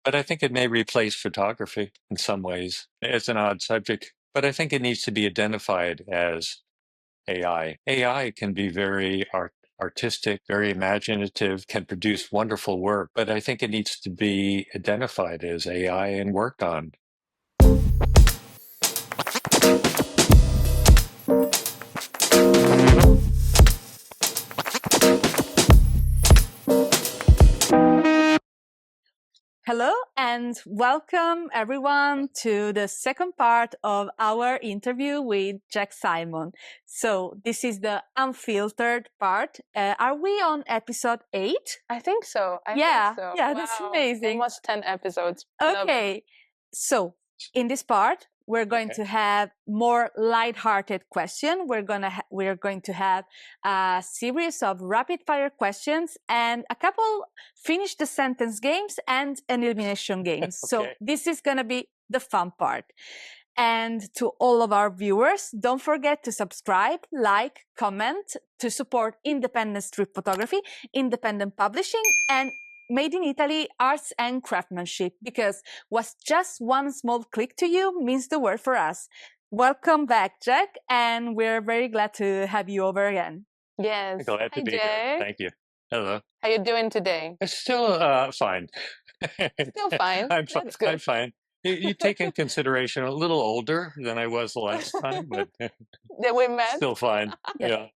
but I think it may replace photography in some ways. It's an odd subject, but I think it needs to be identified as AI. AI can be very artistic, very imaginative, can produce wonderful work, but I think it needs to be identified as AI and worked on. Hello and welcome everyone to the second part of our interview with Jack Simon. So this is the unfiltered part. Are we on episode 8? I think so. Yeah, think so. yeah, that's amazing. Almost 10 episodes. Love it. Okay, so in this part, we're going Okay. to have more light-hearted question. We're going to have a series of rapid-fire questions and a couple finish the sentence games and an elimination games. So Okay. this is going to be the fun part. And to all of our viewers, don't forget to subscribe, like, comment to support independent street photography, independent publishing, and Made in Italy arts and craftsmanship, because what's just one small click to you means the world for us. Welcome back, Jack, and we're very glad to have you over again. Yes. Glad to Hi, be here. Jack. Thank you. Hello. How you doing today? It's still fine. Still fine. I'm That's good. I'm fine. You take in consideration a little older than I was the last time, but That we met. still fine. Yeah. Yeah.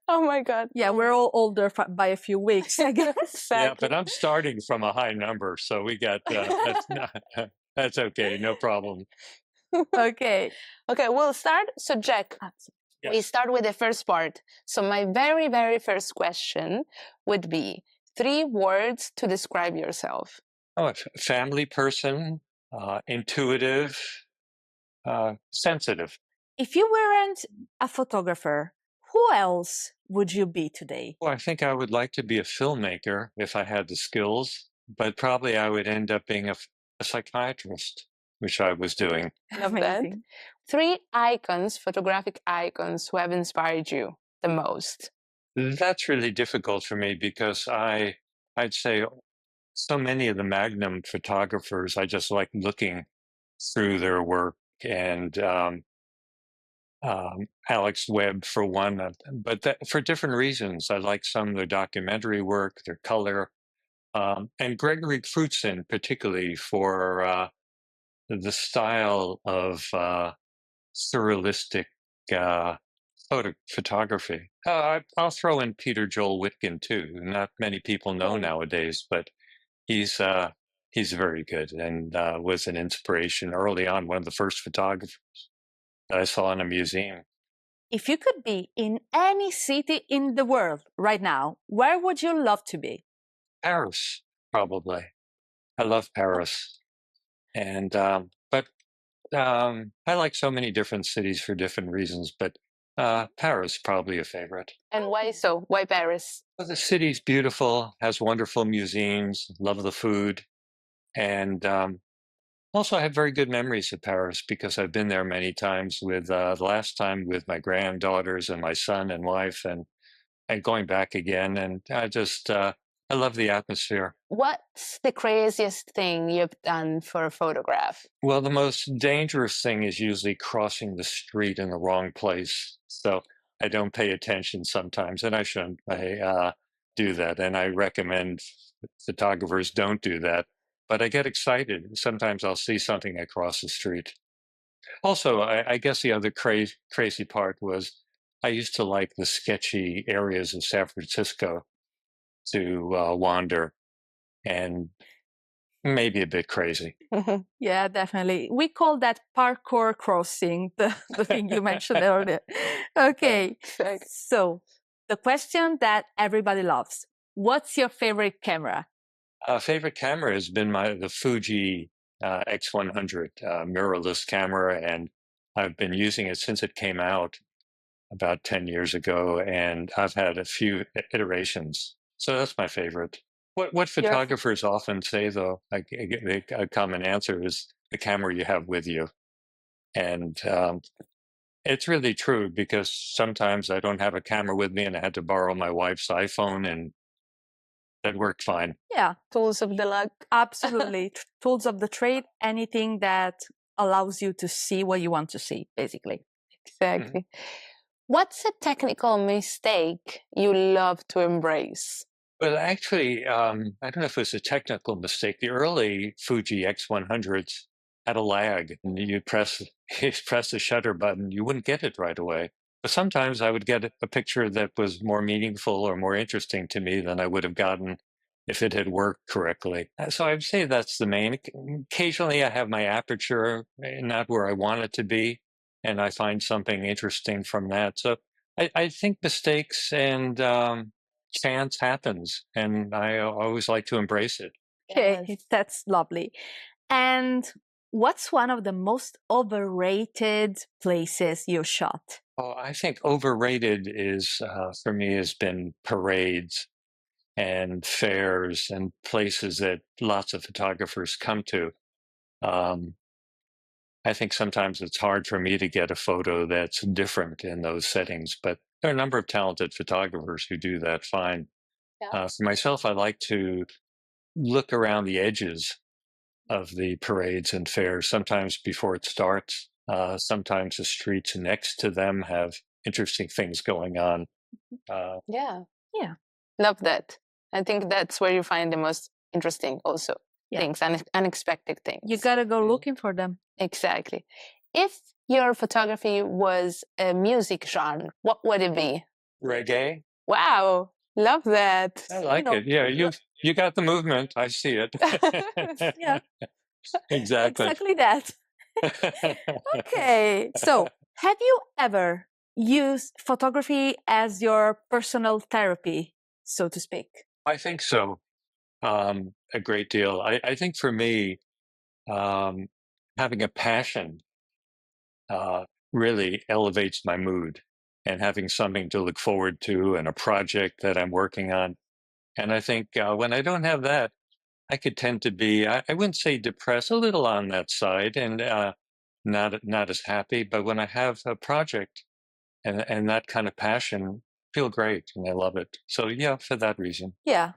Oh my God. Yeah, we're all older by a few weeks, I guess. Exactly. Yeah, but I'm starting from a high number, so we got that's okay, no problem. Okay. Okay, we'll start. So, Jack, we Yes. start with the first part. So, my very, very first question would be 3 words to describe yourself. Oh, a family person, intuitive, sensitive. If you weren't a photographer, who else would you be today? Well, I think I would like to be a filmmaker if I had the skills, but probably I would end up being a psychiatrist, which I was doing. Love that. Amazing. 3 icons, photographic icons, who have inspired you the most. That's really difficult for me because I'd say so many of the Magnum photographers, I just like looking through their work, and Alex Webb for one, but for different reasons. I like some of their documentary work, their color, and Gregory Crutzen particularly for the style of surrealistic photography. I'll throw in Peter Joel Whitkin too. Not many people know nowadays, but he's very good and was an inspiration early on. One of the first photographers that I saw in a museum. If you could be in any city in the world right now, where would you love to be? Paris, probably. I love Paris, and but I like so many different cities for different reasons. But Paris probably a favorite. And why so? Why Paris? Well, the city's beautiful, has wonderful museums, love the food, and also I have very good memories of Paris because I've been there many times. With the last time with my granddaughters and my son and wife, and going back again, and I love the atmosphere. What's the craziest thing you've done for a photograph? Well, the most dangerous thing is usually crossing the street in the wrong place. So I don't pay attention sometimes, and I shouldn't. I do that, and I recommend photographers don't do that. But I get excited. Sometimes I'll see something across the street. Also, I guess the other crazy part was I used to like the sketchy areas of San Francisco to wander, and maybe a bit crazy. Yeah, definitely. We call that parkour crossing, the thing you mentioned earlier. Okay, Exactly. so the question that everybody loves. What's your favorite camera? Favorite camera has been the Fuji X100 mirrorless camera, and I've been using it since it came out about 10 years ago, and I've had a few iterations. So that's my favorite. What photographers often say, though, a common answer is the camera you have with you. And it's really true because sometimes I don't have a camera with me and I had to borrow my wife's iPhone, and that worked fine. Yeah, Tools of the luck. absolutely. Tools of the trade, anything that allows you to see what you want to see, basically. Exactly. What's a technical mistake you love to embrace? Well, actually, I don't know if it was a technical mistake. The early Fuji X100s had a lag, and you press the shutter button, you wouldn't get it right away. But sometimes I would get a picture that was more meaningful or more interesting to me than I would have gotten if it had worked correctly. So I'd say that's the main. Occasionally, I have my aperture not where I want it to be, and I find something interesting from that. So I think mistakes and chance happens, and I always like to embrace it. Okay, Yes. that's lovely. And what's one of the most overrated places you shot? Oh, I think overrated is for me has been parades and fairs and places that lots of photographers come to. Um, I think sometimes it's hard for me to get a photo that's different in those settings, but there are a number of talented photographers who do that fine. Yeah. For myself, I like to look around the edges of the parades and fairs, sometimes before it starts. Sometimes the streets next to them have interesting things going on. Yeah. Yeah. Love that. I think that's where you find the most interesting also Yeah. things, unexpected things. You gotta go looking for them. Exactly. If your photography was a music genre, what would it be? Reggae, Wow. Love that. I like know, it. Yeah, you got the movement. I see it. Yeah. Exactly. Exactly that. Okay. So, have you ever used photography as your personal therapy, so to speak? I think so. A great deal. I think for me, um, having a passion really elevates my mood, and having something to look forward to and a project that I'm working on. And I think when I don't have that, I could tend to be, I wouldn't say depressed, a little on that side, and not as happy. But when I have a project and that kind of passion, I feel great and I love it. So yeah, for that reason. Yeah.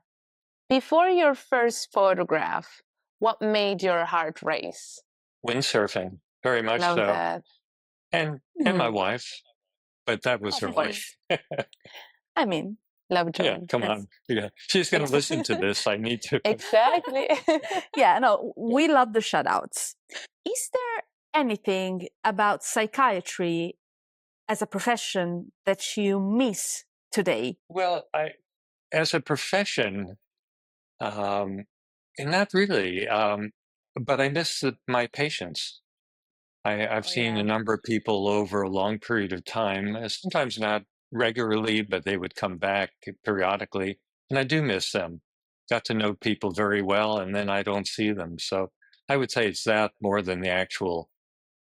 Before your first photograph, what made your heart race? Windsurfing, very much Love so. that. And my wife, but that was her Of wife. I mean, Love Yeah, John. come That's- on. Yeah, she's going to listen to this. I need to. Exactly. yeah, no, we love the shoutouts. Is there anything about psychiatry as a profession that you miss today? Well, as a profession, um, and not really, but I miss my patients. I've seen yeah. a number of people over a long period of time, sometimes not regularly, but they would come back periodically, and I do miss them. Got to know people very well, and then I don't see them. So I would say it's that more than the actual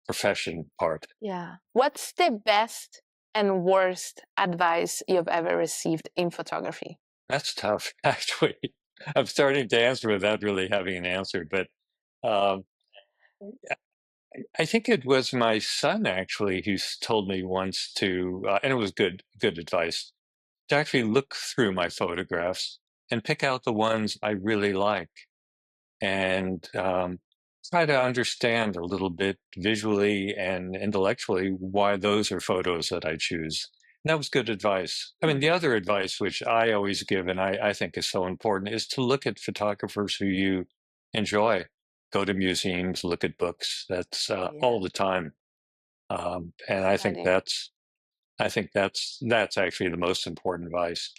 profession part. Yeah. What's the best and worst advice you've ever received in photography? That's tough, actually. I'm starting to answer without really having an answer, but um, I think it was my son actually who told me once to, and it was good advice, to actually look through my photographs and pick out the ones I really like, and try to understand a little bit visually and intellectually why those are photos that I choose. And that was good advice. I mean, the other advice, which I always give, and I think is so important, is to look at photographers who you enjoy. Go to museums, look at books. That's all the time. And I think Study. that's actually the most important advice.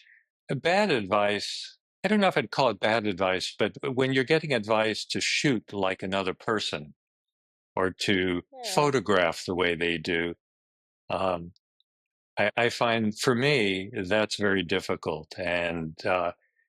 Bad advice, I don't know if I'd call it bad advice, but when you're getting advice to shoot like another person or to Yeah. photograph the way they do, um, I find for me that's very difficult, and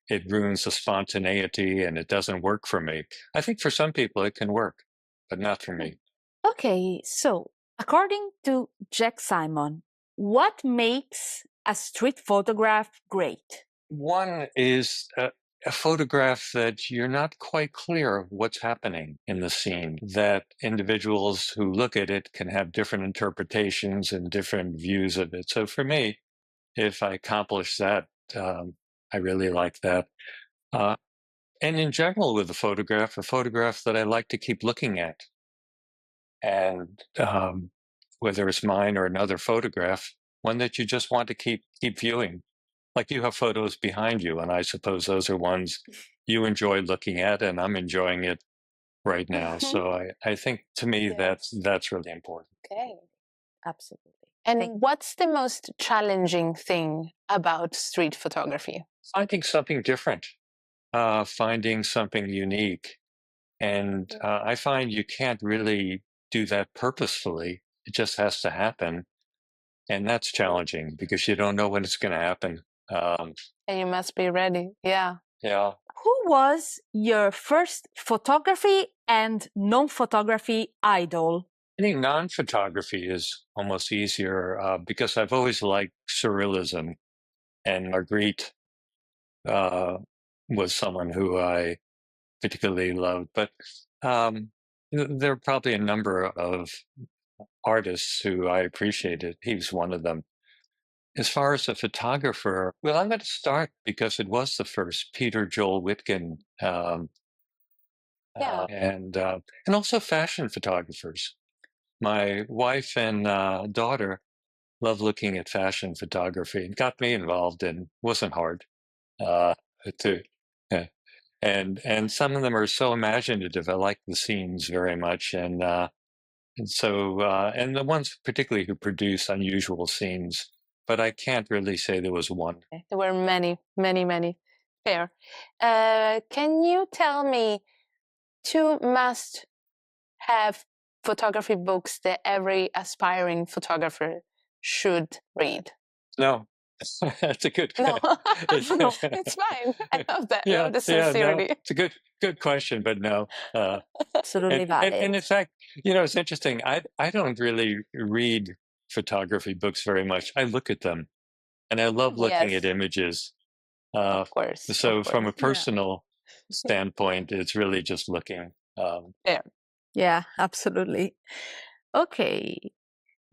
it ruins the spontaneity and it doesn't work for me. I think for some people it can work, but not for me. Okay, so according to Jack Simon, what makes a street photograph great? One is a photograph that you're not quite clear of what's happening in the scene, that individuals who look at it can have different interpretations and different views of it. So for me, if I accomplish that, I really like that. Uh, and in general, with a photograph that I like to keep looking at. And whether it's mine or another photograph, one that you just want to keep viewing. Like you have photos behind you, and I suppose those are ones you enjoy looking at, and I'm enjoying it right now. So I think to me Yes. that's really important. Okay. Absolutely. And Thank- what's the most challenging thing about street photography? Finding something different, finding something unique, and I find you can't really do that purposefully. It just has to happen, and that's challenging because you don't know when it's going to happen. Um, And you must be ready. Yeah. yeah, Who was your first photography and non-photography idol? I think non-photography is almost easier because I've always liked surrealism, and Marguerite uh, was someone who I particularly loved. But there are probably a number of artists who I appreciated. He was one of them. As far as a photographer, well, I'm going to start because it was the first, Peter Joel Whitkin, Yeah. and also fashion photographers. My wife and daughter love looking at fashion photography and got me involved and wasn't hard uh, to yeah. And some of them are so imaginative. I like the scenes very much, and so and the ones particularly who produce unusual scenes. But I can't really say there was one. There were many, many, many. Fair. Can you tell me two must-have photography books that every aspiring photographer should read? No, that's a good. No, no, it's fine. I love that. I love the No, sincerity. it's a good question, but no. Absolutely valid. And in fact, it's interesting. I don't really read photography books very much. I look at them, and I love looking at Yes. images. Of course. So of from a course. personal standpoint, it's really just looking. Yeah, absolutely. Okay.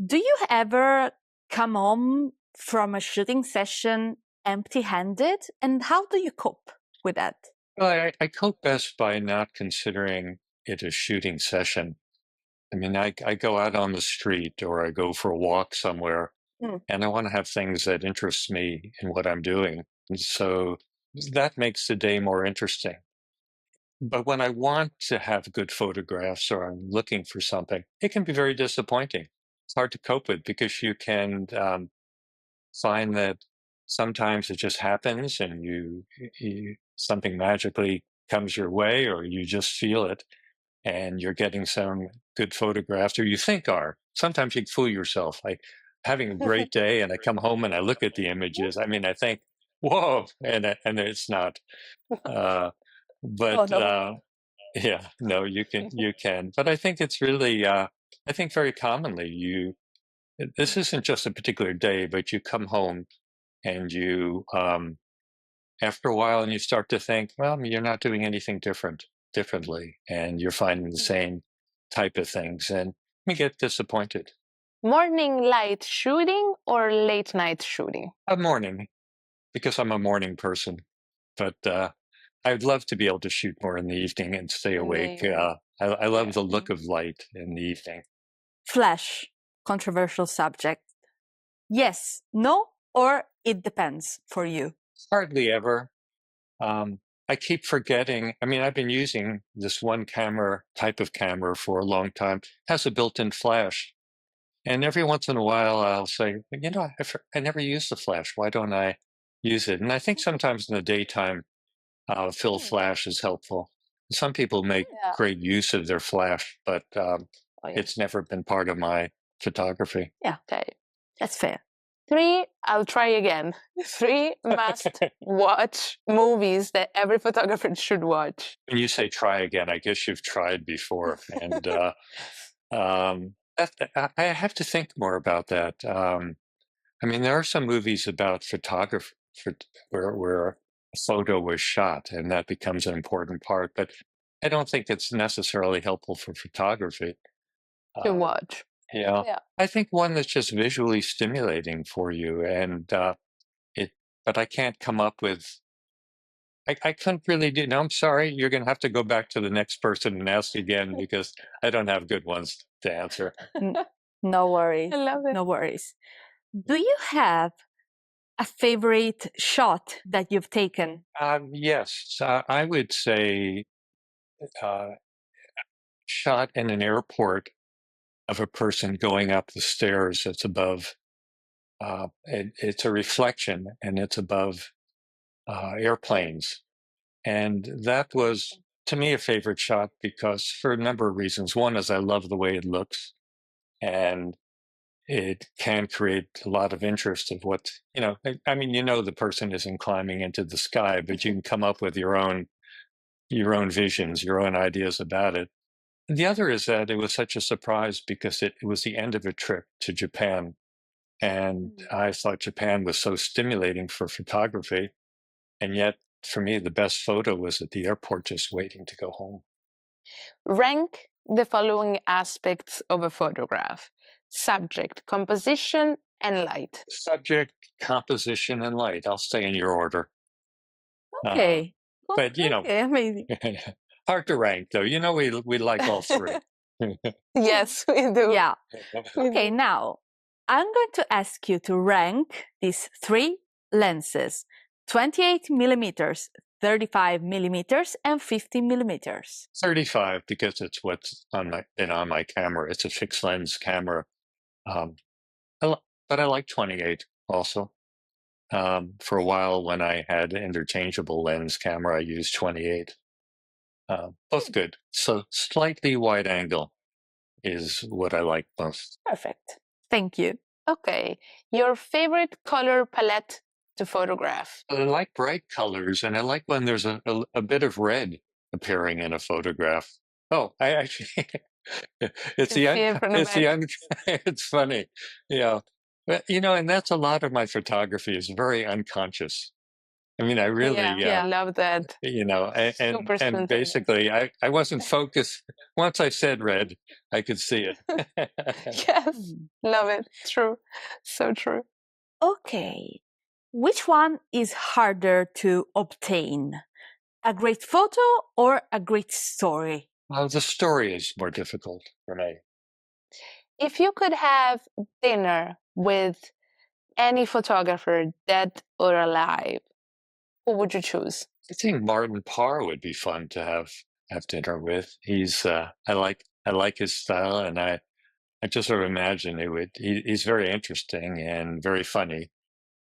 Do you ever come home from a shooting session empty-handed? And how do you cope with that? Well, I cope best by not considering it a shooting session. I mean, I go out on the street or I go for a walk somewhere, Mm. and I want to have things that interest me in what I'm doing. And so that makes the day more interesting. But when I want to have good photographs or I'm looking for something, it can be very disappointing. It's hard to cope with because you can find that sometimes it just happens and something magically comes your way or you just feel it and you're getting some good photographs or you think are. Sometimes you fool yourself. Like having a great day and I come home and I look at the images. I mean, I think, whoa, and it's not. Uh, Oh, but no. yeah, no, you can. But I think it's really, I think very commonly this isn't just a particular day, but you come home and you, after a while, and you start to think, well, you're not doing anything differently, and you're finding the same type of things, and you get disappointed. Morning light shooting or late night shooting? A morning, because I'm a morning person, but I'd love to be able to shoot more in the evening and stay In the awake. evening. I love the Yeah. look of light in the evening. Flash, controversial subject. Yes, no, or it depends for you. Hardly ever. I keep forgetting. I mean, I've been using this one type of camera for a long time. It has a built-in flash. And every once in a while, I'll say, I never use the flash. Why don't I use it? And I think sometimes in the daytime, fill flash is helpful. Some people make Yeah. great use of their flash, but Oh, yeah. it's never been part of my photography. Yeah. Okay. That's fair. 3, I'll try again. 3 must-watch movies that every photographer should watch. When you say try again, I guess you've tried before. And I have to think more about that. I mean, there are some movies about photography where a photo was shot, and that becomes an important part. But I don't think it's necessarily helpful for photography. To watch. Yeah. Yeah. I think one that's just visually stimulating for you, and but I can't come up with I couldn't really do. No, I'm sorry. You're going to have to go back to the next person and ask again because I don't have good ones to answer. No worries. I love it. No worries. Do you have a favorite shot that you've taken? Yes, I would say shot in an airport of a person going up the stairs that's above. It's a reflection and it's above airplanes. And that was, to me, a favorite shot because for a number of reasons. One is I love the way it looks and it can create a lot of interest of what, I mean, the person isn't climbing into the sky, but you can come up with your own visions, your own ideas about it. The other is that it was such a surprise because it was the end of a trip to Japan. And I thought Japan was so stimulating for photography. And yet, for me, the best photo was at the airport just waiting to go home. Rank the following aspects of a photograph: subject, composition, and light. Subject, composition, and light. I'll stay in your order. Okay. But, Okay, amazing. hard to rank, though. We like all three. Yes, we do. Yeah. We Okay, do. now I'm going to ask you to rank these 3 lenses: 28 millimeters, 35 millimeters, and 50 millimeters. 35 because it's what's been on my camera. It's a fixed lens camera. But I like 28 also. For a while, when I had interchangeable lens camera, I used 28. Both good. So slightly wide angle is what I like most. Perfect. Thank you. Okay, your favorite color palette to photograph? I like bright colors, and I like when there's a bit of red appearing in a photograph. Oh, I actually, it's Can see it from the back. it's funny, yeah. But, and that's a lot of my photography is very unconscious. I mean, I really, I love that. and Super spontaneous. basically, I wasn't focused. Once I said red, I could see it. Yes, love it. True, so true. Okay. Which one is harder to obtain? A great photo or a great story? Well, the story is more difficult for me. If you could have dinner with any photographer, dead or alive, who would you choose? I think Martin Parr would be fun to have dinner with. He's I like his style, and I just sort of imagine he's very interesting and very funny.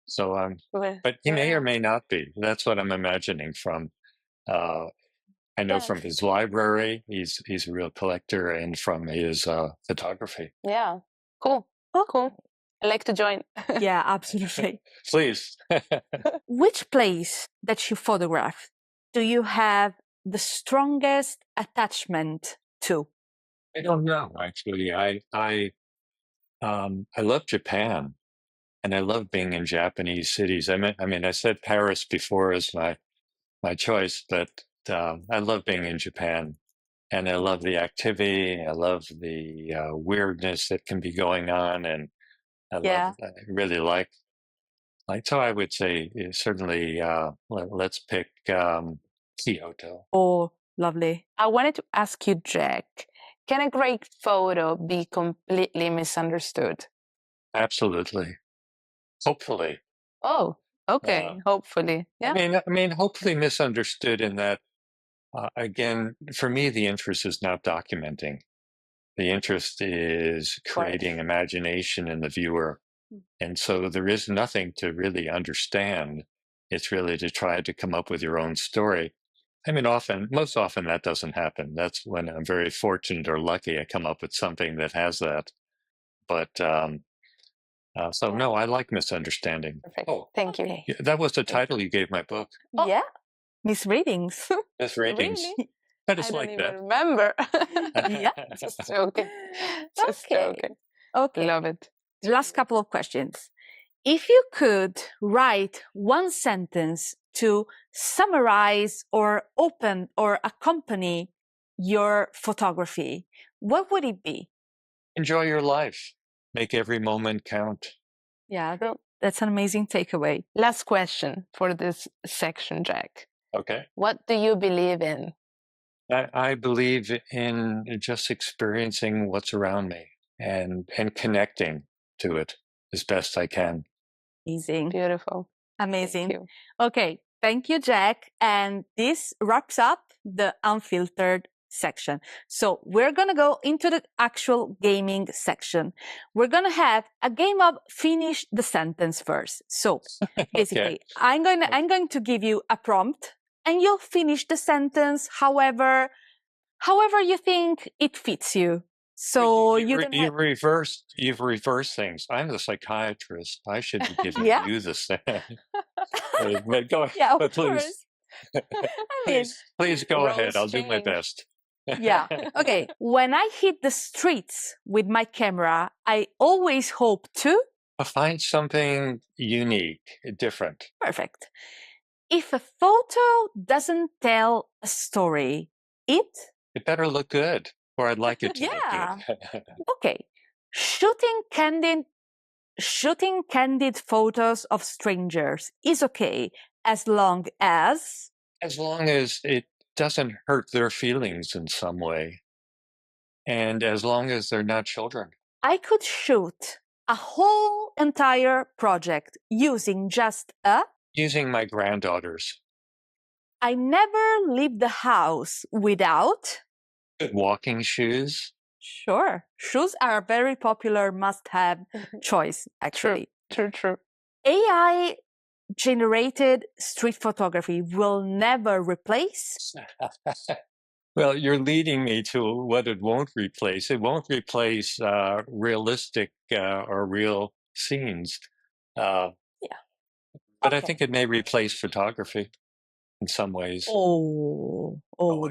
So but he may or may not be. That's what I'm imagining from. I know from his library, he's a real collector, and from his photography. Yeah, cool. Cool. I like to join. Yeah, absolutely. Please. Which place that you photograph do you have the strongest attachment to? I don't know, actually. I love Japan, and I love being in Japanese cities. I mean, I said Paris before as my choice, but I love being in Japan, and I love the activity. I love the weirdness that can be going on, and I really like. So I would say certainly let's pick Kyoto. Oh, lovely. I wanted to ask you, Jack, can a great photo be completely misunderstood? Absolutely. Hopefully. Oh, okay. Hopefully. Yeah. I mean, hopefully misunderstood in that, again, for me, the interest is not documenting. The interest is creating imagination in the viewer. And so there is nothing to really understand. It's really to try to come up with your own story. I mean, most often that doesn't happen. That's when I'm very fortunate or lucky I come up with something that has that. But so no, I like misunderstanding. Perfect. Oh, Thank you. yeah, that was the title you gave my book. Oh. Yeah. Misreadings. Misreadings. Really? I just I don't like even that. remember. Yeah. Just joking. Just Okay. joking. Okay. Love it. The last couple of questions. If you could write one sentence to summarize or open or accompany your photography, what would it be? Enjoy your life. Make every moment count. Yeah, that's an amazing takeaway. Last question for this section, Jack. Okay. What do you believe in? I believe in just experiencing what's around me and connecting to it as best I can. Amazing. Beautiful. Amazing. Thank you. Okay, thank you, Jack. And this wraps up the unfiltered section. So we're going to go into the actual gaming section. We're going to have a game of finish the sentence first. So basically, I'm going to give you a prompt and you'll finish the sentence however you think it fits you. So you've reversed things. I'm the psychiatrist. I should be giving Yeah. you the same. Go ahead. Yeah, of But course. I mean, please go ahead. roles I'll do my change. best. yeah. Okay. When I hit the streets with my camera, I always hope to. Find something unique, different. Perfect. If a photo doesn't tell a story, it. It better look good, or I'd like it to Yeah. look good. Okay. Shooting candid photos of strangers is okay as long as it doesn't hurt their feelings in some way, and as long as they're not children. I could shoot a whole entire project using just a. Using my granddaughters. I never leave the house without. Good walking shoes. Sure. Shoes are a very popular must-have choice, actually. True. AI generated street photography will never replace. Well, you're leading me to what it won't replace. It won't replace realistic or real scenes. But I think it may replace photography in some ways. Oh,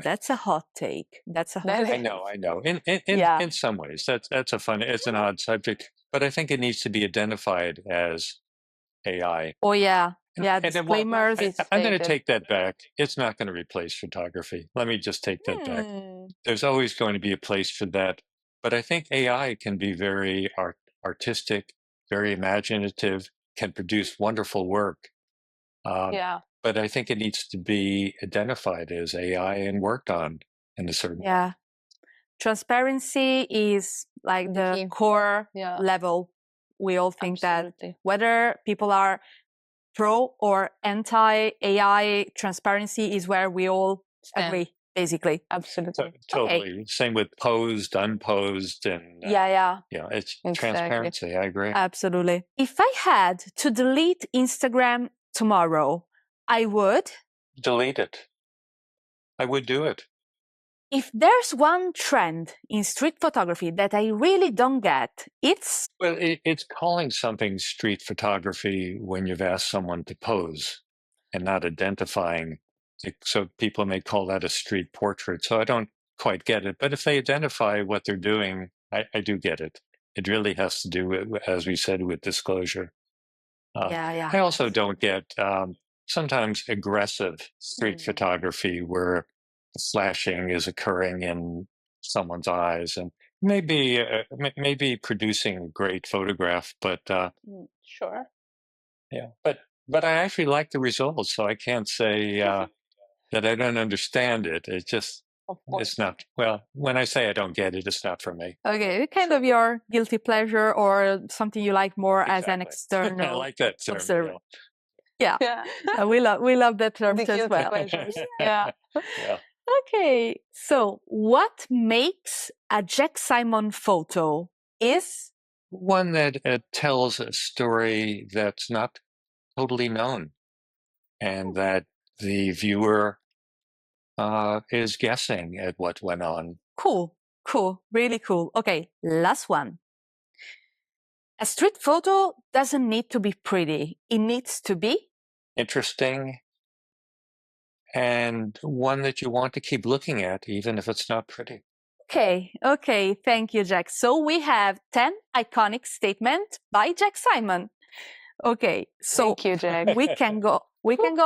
that's a hot take. That's a hot take. I know. In some ways, that's a fun. It's an odd subject, but I think it needs to be identified as AI. Oh yeah, yeah. And then, Disclaimers. I'm going to take that back. It's not going to replace photography. Let me just take that back. There's always going to be a place for that, but I think AI can be very artistic, very imaginative, can produce wonderful work. But I think it needs to be identified as AI and worked on in a certain way. Transparency is like the key. core level. We all think that whether people are pro or anti AI, transparency is where we all agree, basically. Absolutely. Totally. Okay. Same with posed, unposed, and it's transparency. I agree. Absolutely. If I had to delete Instagram tomorrow, I would delete it. I would do it. If there's one trend in street photography that I really don't get, it's... Well, it's calling something street photography when you've asked someone to pose and not identifying. So people may call that a street portrait. So I don't quite get it. But if they identify what they're doing, I do get it. It really has to do with, as we said, with disclosure. I also don't get sometimes aggressive street photography where flashing is occurring in someone's eyes, and maybe producing a great photograph, but sure, but I actually like the results, so I can't say that I don't understand it. It's just it's not, well, when I say I don't get it, it's not for me. Okay, kind of your guilty pleasure or something you like more as an external. I like that term. Observer. Yeah. We love that term as well. Yeah. Okay, so what makes a Jack Simon photo is? One that tells a story that's not totally known and that the viewer is guessing at what went on. Cool, really cool. Okay, last one. A street photo doesn't need to be pretty. It needs to be? Interesting, and one that you want to keep looking at, even if it's not pretty. Okay. Thank you, Jack. So we have 10 iconic statements by Jack Simon. Okay, so thank you, Jack. We can go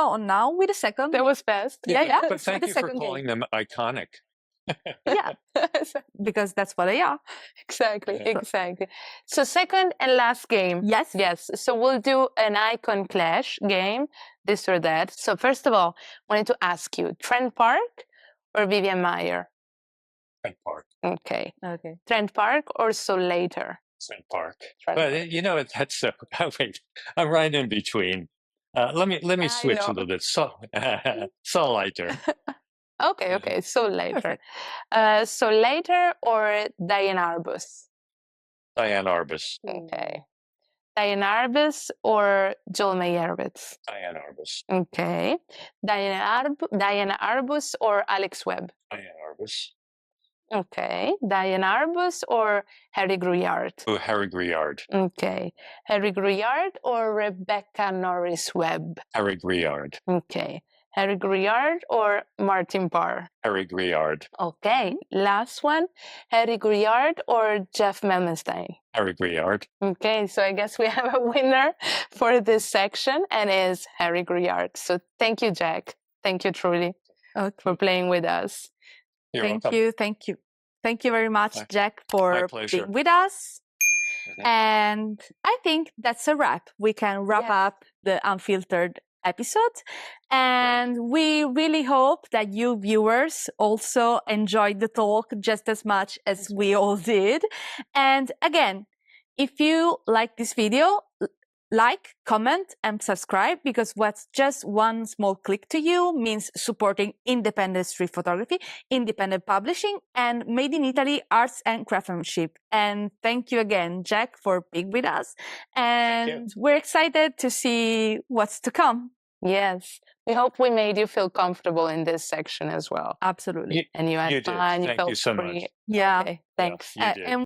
on now with the second. That was fast. Yeah. But thank you for calling them iconic. Yeah, because that's what they are. Exactly, Yeah. exactly. So second and last game. Yes. Yes. So we'll do an icon clash game, this or that. So first of all, I wanted to ask you, Trent Park or Vivian Maier? Trent Park. Okay. Okay. Trent Park or So Later? Trent Park. Trent But Park. you know, that's so. Oh, wait, I'm right in between. Let me I switch a know. little bit. So, so lighter. Okay, Yeah. okay. So Later. So Later or Diane Arbus? Diane Arbus. Okay. Diane Arbus or Joel Meyerowitz? Diane Arbus. Okay. Diane Arbus or Alex Webb? Diane Arbus. Okay. Diane Arbus or Harry Gruillard? Oh, Harry Gruillard. Okay. Harry Gruillard or Rebecca Norris Webb? Harry Gruillard. Okay. Harry Gruillard or Martin Parr? Harry Gruillard. Okay. Last one. Harry Gruillard or Jeff Melmenstein? Harry Gruillard. Okay, so I guess we have a winner for this section, and is Harry Gruillard. So thank you, Jack. Thank you, truly, Okay. for playing with us. You're Thank welcome. you. Thank you. Thank you very much, My- Jack, for pleasure. being with us. Mhm. And I think that's a wrap. We can wrap Yes. up the Unfiltered episode. And we really hope that you viewers also enjoyed the talk just as much as we all did. And again, if you like this video, like, comment, and subscribe, because what's just one small click to you means supporting independent street photography, independent publishing, and made in Italy arts and craftsmanship. And thank you again, Jack, for being with us. Thank you. And we're excited to see what's to come. Yes, we hope we made you feel comfortable in this section as well. Absolutely. And you had You did. fun, you Thank felt you so free. much. Yeah. Okay, Yeah, thanks. you did. And